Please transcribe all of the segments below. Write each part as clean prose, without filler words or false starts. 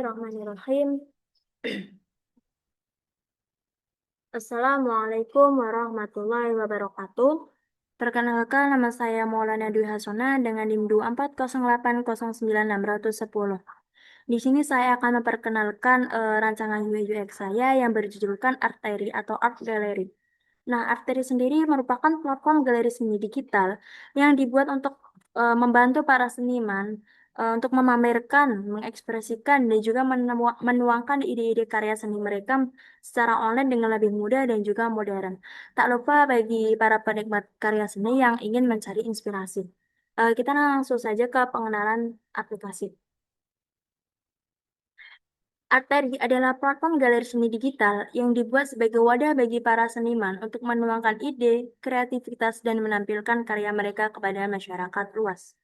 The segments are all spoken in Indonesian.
Bismillahirrahmanirrahim. Assalamualaikum warahmatullahi wabarakatuh. Perkenalkan, nama saya Maulana Dwi Hasona dengan NIM 240809610. Di sini saya akan memperkenalkan rancangan UI UX saya yang berjudulkan Arteri atau Art Gallery. Nah, Arteri sendiri merupakan platform galeri seni digital yang dibuat untuk membantu para seniman untuk memamerkan, mengekspresikan, dan juga menuangkan ide-ide karya seni mereka secara online dengan lebih mudah dan juga modern. Tak lupa bagi para penikmat karya seni yang ingin mencari inspirasi. Kita langsung saja ke pengenalan aplikasi. Arteri adalah platform galeri seni digital yang dibuat sebagai wadah bagi para seniman untuk menuangkan ide, kreativitas, dan menampilkan karya mereka kepada masyarakat luas.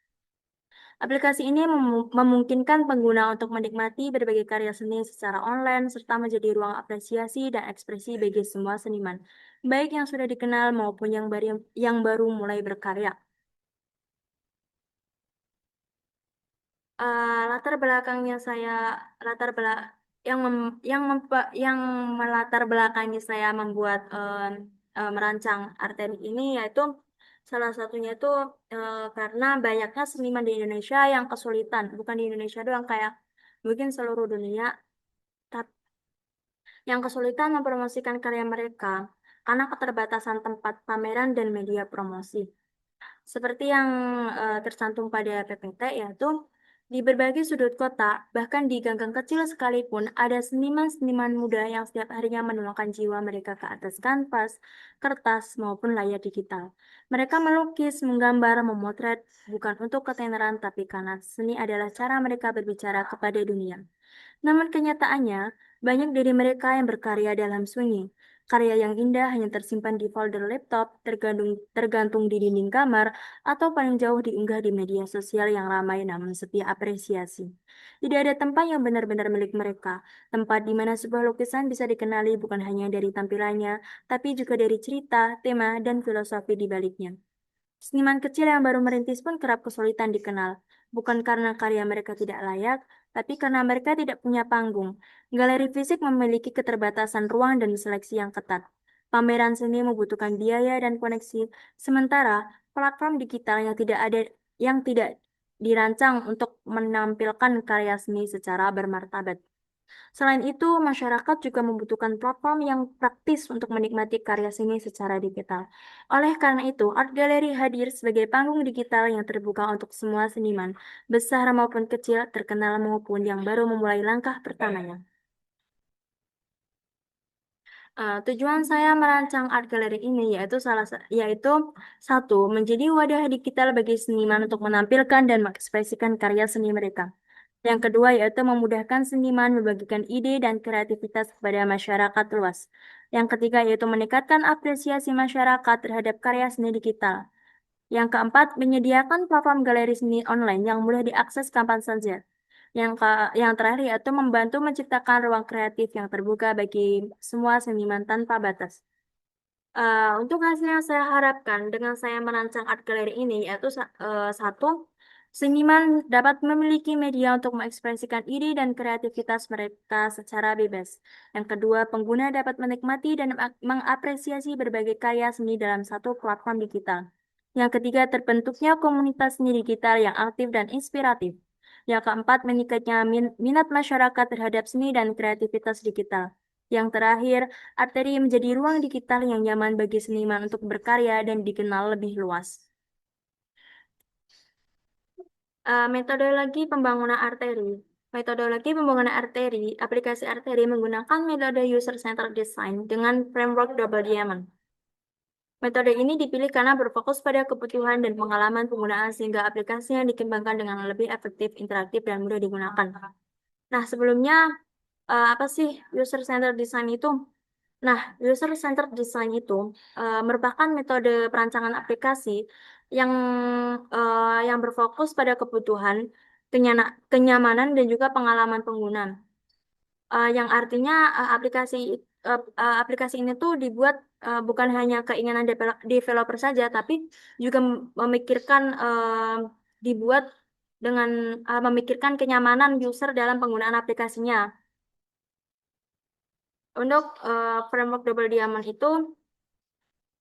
Aplikasi ini memungkinkan pengguna untuk menikmati berbagai karya seni secara online, serta menjadi ruang apresiasi dan ekspresi bagi semua seniman, baik yang sudah dikenal maupun yang baru mulai berkarya. Latar belakangnya saya latar belak yang mem, yang melatar belakangi saya membuat merancang Arteri ini yaitu salah satunya itu karena banyaknya seniman di Indonesia yang kesulitan, bukan di Indonesia doang, kayak mungkin seluruh dunia, tapi yang kesulitan mempromosikan karya mereka karena keterbatasan tempat pameran dan media promosi. Seperti yang tercantum pada PPT, yaitu di berbagai sudut kota, bahkan di ganggang kecil sekalipun, ada seniman-seniman muda yang setiap harinya menuangkan jiwa mereka ke atas kanvas, kertas, maupun layar digital. Mereka melukis, menggambar, memotret, bukan untuk ketenaran, tapi karena seni adalah cara mereka berbicara kepada dunia. Namun kenyataannya, banyak dari mereka yang berkarya dalam sunyi. Karya yang indah hanya tersimpan di folder laptop, tergantung di dinding kamar, atau paling jauh diunggah di media sosial yang ramai namun sepi apresiasi. Tidak ada tempat yang benar-benar milik mereka, tempat di mana sebuah lukisan bisa dikenali bukan hanya dari tampilannya, tapi juga dari cerita, tema, dan filosofi di baliknya. Seniman kecil yang baru merintis pun kerap kesulitan dikenal, bukan karena karya mereka tidak layak, tapi karena mereka tidak punya panggung. Galeri fisik memiliki keterbatasan ruang dan seleksi yang ketat. Pameran seni membutuhkan biaya dan koneksi, sementara platform digital yang tidak dirancang untuk menampilkan karya seni secara bermartabat. Selain itu, masyarakat juga membutuhkan platform yang praktis untuk menikmati karya seni secara digital. Oleh karena itu, Art Gallery hadir sebagai panggung digital yang terbuka untuk semua seniman, besar maupun kecil, terkenal maupun yang baru memulai langkah pertamanya. Tujuan saya merancang art gallery ini yaitu satu, menjadi wadah digital bagi seniman untuk menampilkan dan mengekspresikan karya seni mereka. Yang kedua yaitu memudahkan seniman membagikan ide dan kreativitas kepada masyarakat luas. Yang ketiga yaitu meningkatkan apresiasi masyarakat terhadap karya seni digital. Yang keempat, menyediakan platform galeri seni online yang mudah diakses kapan saja. Yang terakhir yaitu membantu menciptakan ruang kreatif yang terbuka bagi semua seniman tanpa batas. Untuk hasil yang saya harapkan dengan saya merancang art gallery ini yaitu satu, seniman dapat memiliki media untuk mengekspresikan ide dan kreativitas mereka secara bebas. Yang kedua, pengguna dapat menikmati dan mengapresiasi berbagai karya seni dalam satu platform digital. Yang ketiga, terbentuknya komunitas seni digital yang aktif dan inspiratif. Yang keempat, meningkatnya minat masyarakat terhadap seni dan kreativitas digital. Yang terakhir, Arteri menjadi ruang digital yang nyaman bagi seniman untuk berkarya dan dikenal lebih luas. Metodologi pembangunan arteri. Metodologi pembangunan arteri, aplikasi arteri menggunakan metode user-centered design dengan framework Double Diamond. Metode ini dipilih karena berfokus pada kebutuhan dan pengalaman penggunaan sehingga aplikasinya dikembangkan dengan lebih efektif, interaktif, dan mudah digunakan. Nah, sebelumnya, apa sih user-centered design itu? Nah, user-centered design itu merupakan metode perancangan aplikasi yang yang berfokus pada kebutuhan, kenyamanan, dan juga pengalaman pengguna. Yang artinya aplikasi ini tuh dibuat bukan hanya keinginan developer saja, tapi juga memikirkan dibuat dengan memikirkan kenyamanan user dalam penggunaan aplikasinya. Untuk framework Double Diamond itu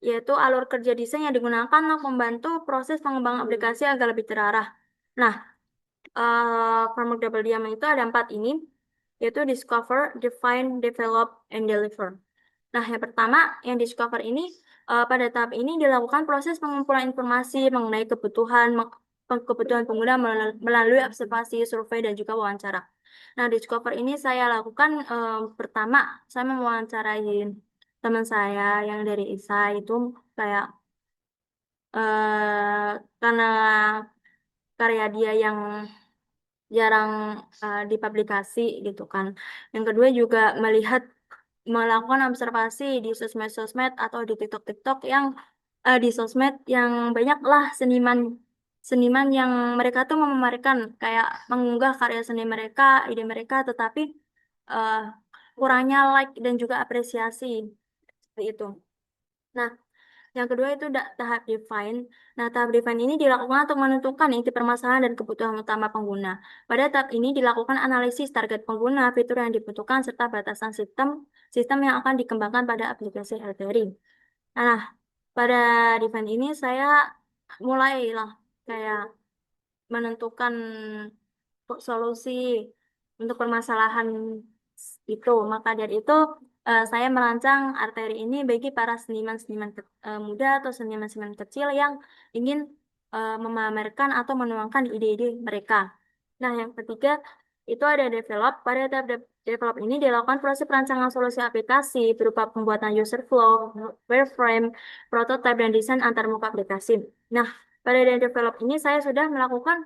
yaitu alur kerja desain yang digunakan untuk membantu proses pengembangan aplikasi agar lebih terarah. Nah, framework Double Diamond itu ada 4 ini, yaitu discover, define, develop, and deliver. Nah, yang pertama, yang discover ini, pada tahap ini dilakukan proses pengumpulan informasi mengenai kebutuhan pengguna melalui observasi, survei, dan juga wawancara. Nah, discover ini saya lakukan pertama, saya mewawancarai teman saya yang dari ISA itu kayak karena karya dia yang jarang dipublikasi gitu kan. Yang kedua juga melakukan observasi di sosmed-sosmed atau di TikTok-TikTok yang di sosmed yang banyak lah seniman yang mereka tuh memamerkan kayak mengunggah karya seni mereka, ide mereka, tetapi eh, kurangnya like dan juga apresiasi seperti itu. Nah, yang kedua itu tahap define. Nah, tahap define ini dilakukan untuk menentukan inti permasalahan dan kebutuhan utama pengguna. Pada tahap ini dilakukan analisis target pengguna, fitur yang dibutuhkan, serta batasan sistem yang akan dikembangkan pada aplikasi Healthery. Nah, pada define ini saya mulailah kayak menentukan solusi untuk permasalahan itu. Maka dari itu saya merancang arteri ini bagi para seniman-seniman muda atau seniman-seniman kecil yang ingin memamerkan atau menuangkan ide-ide mereka. Nah, yang ketiga itu ada develop. Pada tahap develop ini dilakukan proses perancangan solusi aplikasi berupa pembuatan user flow, wireframe, prototype, dan desain antarmuka aplikasi. Nah, pada develop ini saya sudah melakukan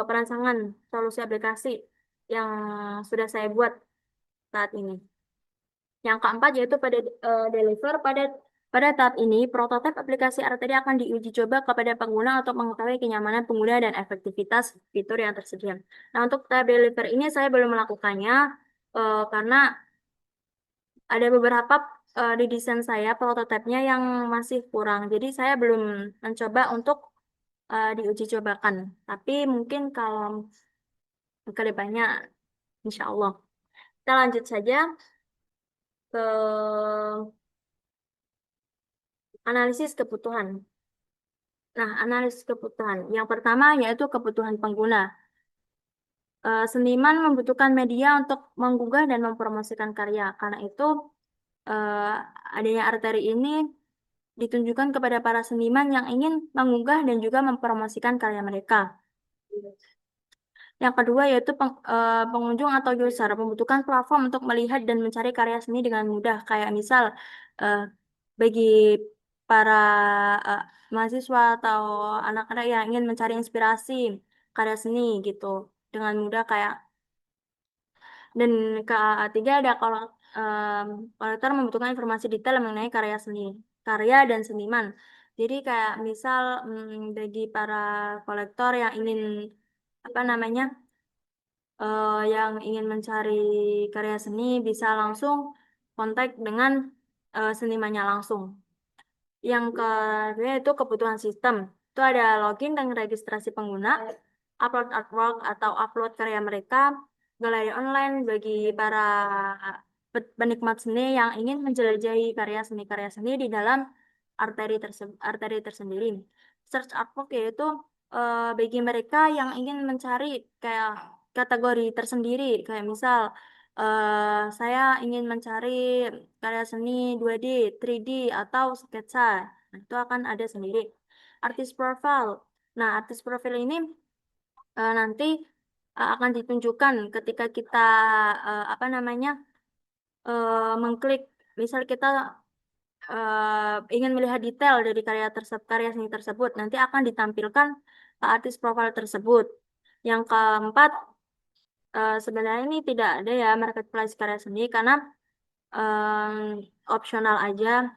perancangan solusi aplikasi yang sudah saya buat saat ini. Yang keempat yaitu pada deliver pada tahap ini prototipe aplikasi Arteria akan diuji coba kepada pengguna untuk mengetahui kenyamanan pengguna dan efektivitas fitur yang tersedia. Nah, untuk tahap deliver ini saya belum melakukannya karena ada beberapa di desain saya prototipenya yang masih kurang. Jadi saya belum mencoba untuk diuji cobakan. Tapi mungkin kalau ke depannya, insya Allah. Kita lanjut saja ke analisis kebutuhan. Nah, analisis kebutuhan. Yang pertama yaitu kebutuhan pengguna. Seniman membutuhkan media untuk menggugah dan mempromosikan karya. Karena itu, eh, adanya arteri ini ditunjukkan kepada para seniman yang ingin menggugah dan juga mempromosikan karya mereka. Yang kedua yaitu pengunjung atau user membutuhkan platform untuk melihat dan mencari karya seni dengan mudah. Kayak misal eh, bagi para eh, mahasiswa atau anak-anak yang ingin mencari inspirasi karya seni gitu dengan mudah kayak dan ketiga ada kalau kolektor membutuhkan informasi detail mengenai karya dan seniman. Jadi kayak misal bagi para kolektor yang ingin apa namanya yang ingin mencari karya seni bisa langsung kontak dengan senimannya langsung. Yang kedua itu kebutuhan sistem. Itu ada login dan registrasi pengguna, upload artwork atau upload karya mereka, galeri online bagi para penikmat seni yang ingin menjelajahi karya seni di dalam arteri tersendiri. Search artwork yaitu bagi mereka yang ingin mencari kayak kategori tersendiri, kayak misal saya ingin mencari karya seni 2D, 3D, atau sketsa. Nah, itu akan ada sendiri. Artist profile. Nah, artist profile ini nanti akan ditunjukkan ketika kita apa namanya mengklik. Misal kita ingin melihat detail dari karya seni tersebut, nanti akan ditampilkan artist profile tersebut. Yang keempat, sebenarnya ini tidak ada ya marketplace karya seni karena opsional aja.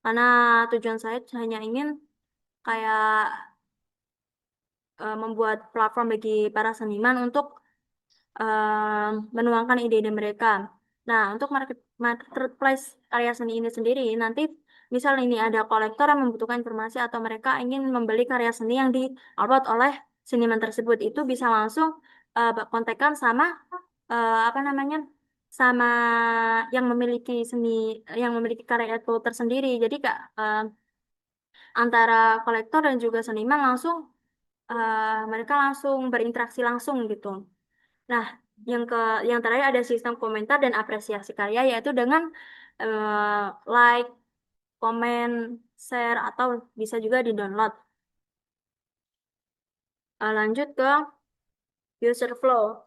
Karena tujuan saya hanya ingin kayak membuat platform bagi para seniman untuk menuangkan ide-ide mereka. Nah, untuk marketplace karya seni ini sendiri, nanti misal ini ada kolektor yang membutuhkan informasi atau mereka ingin membeli karya seni yang di-upload oleh seniman tersebut itu bisa langsung kontakkan sama apa namanya sama yang memiliki karya itu tersendiri. Jadi Kak, antara kolektor dan juga seniman langsung mereka langsung berinteraksi langsung gitu. Nah, yang ke yang terakhir ada sistem komentar dan apresiasi karya yaitu dengan like, komen, share atau bisa juga di-download. Lanjut ke user flow.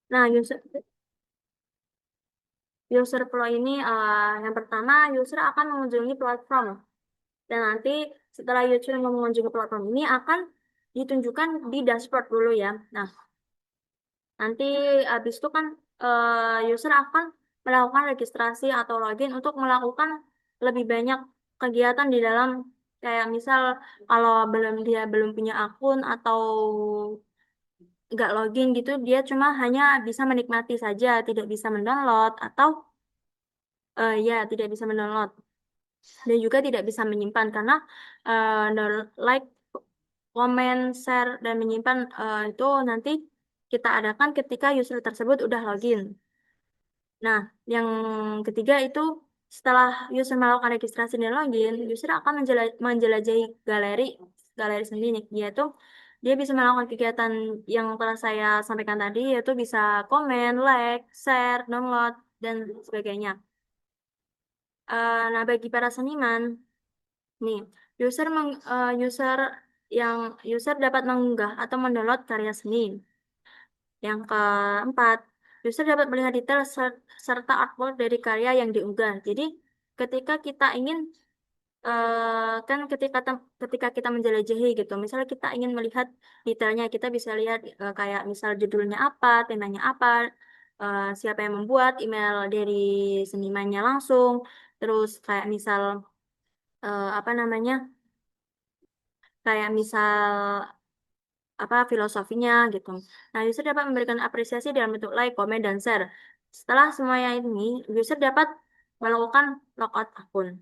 Nah, user flow ini yang pertama user akan mengunjungi platform dan nanti setelah user mengunjungi platform ini akan ditunjukkan di dashboard dulu ya. Nah, nanti habis itu kan user akan melakukan registrasi atau login untuk melakukan lebih banyak kegiatan di dalam kayak misal kalau dia belum punya akun atau nggak login gitu, dia cuma hanya bisa menikmati saja, tidak bisa mendownload atau ya tidak bisa mendownload dan juga tidak bisa menyimpan karena like, komen, share dan menyimpan itu nanti kita adakan ketika user tersebut udah login. Nah, yang ketiga itu setelah user melakukan registrasi dan login, user akan menjelajahi galeri galeri sendiri, yaitu dia bisa melakukan kegiatan yang telah saya sampaikan tadi, yaitu bisa komen, like, share, download, dan sebagainya. Nah, bagi para seniman, nih, user yang user dapat mengunggah atau mendownload karya seni. Yang keempat, user dapat melihat detail serta artwork dari karya yang diunggah. Jadi, ketika kita ingin kan ketika kita menjelajahi gitu, misalnya kita ingin melihat detailnya, kita bisa lihat kayak misal judulnya apa, temanya apa, siapa yang membuat, email dari senimannya langsung, terus kayak misal apa namanya, kayak misal apa filosofinya gitu. Nah, user dapat memberikan apresiasi dalam bentuk like, komen, dan share. Setelah semuanya ini, user dapat melakukan logout akun.